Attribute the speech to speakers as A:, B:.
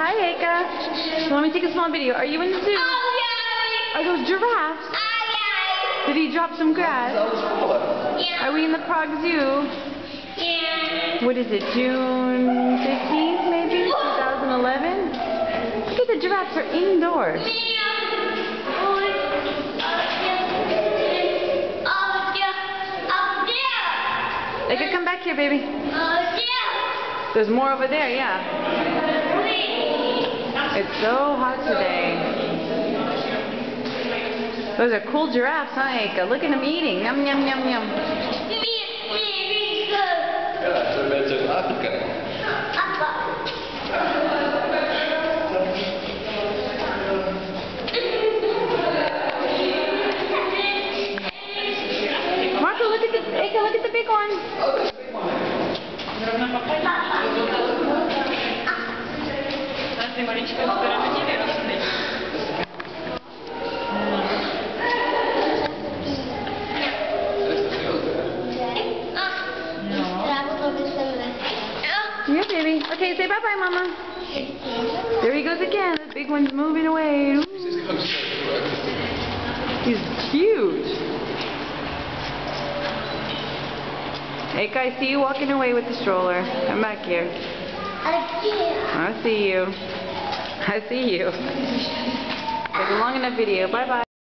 A: Hi, Eka. You want me to take a small video? Are you in the zoo? Are those giraffes? Did he drop some grass? Are we in the Prague Zoo? What is it, June 15th maybe? 2011? Look at the giraffes are indoors. Eka, come back here, baby. There's more over there, yeah. It's so hot today. Those are cool giraffes, huh, Eka? Look at them eating. Yum, yum, yum, yum.
B: Ja, zo mensen in Afrika.
A: Marco, look at the Eka, look at the big one. Yeah, baby. Okay, say bye-bye, Mama. There he goes again. The big one's moving away. Ooh. He's huge. Eka, I see you walking away with the stroller. Come back here. I see you. I see you. It's a long enough video. Bye-bye.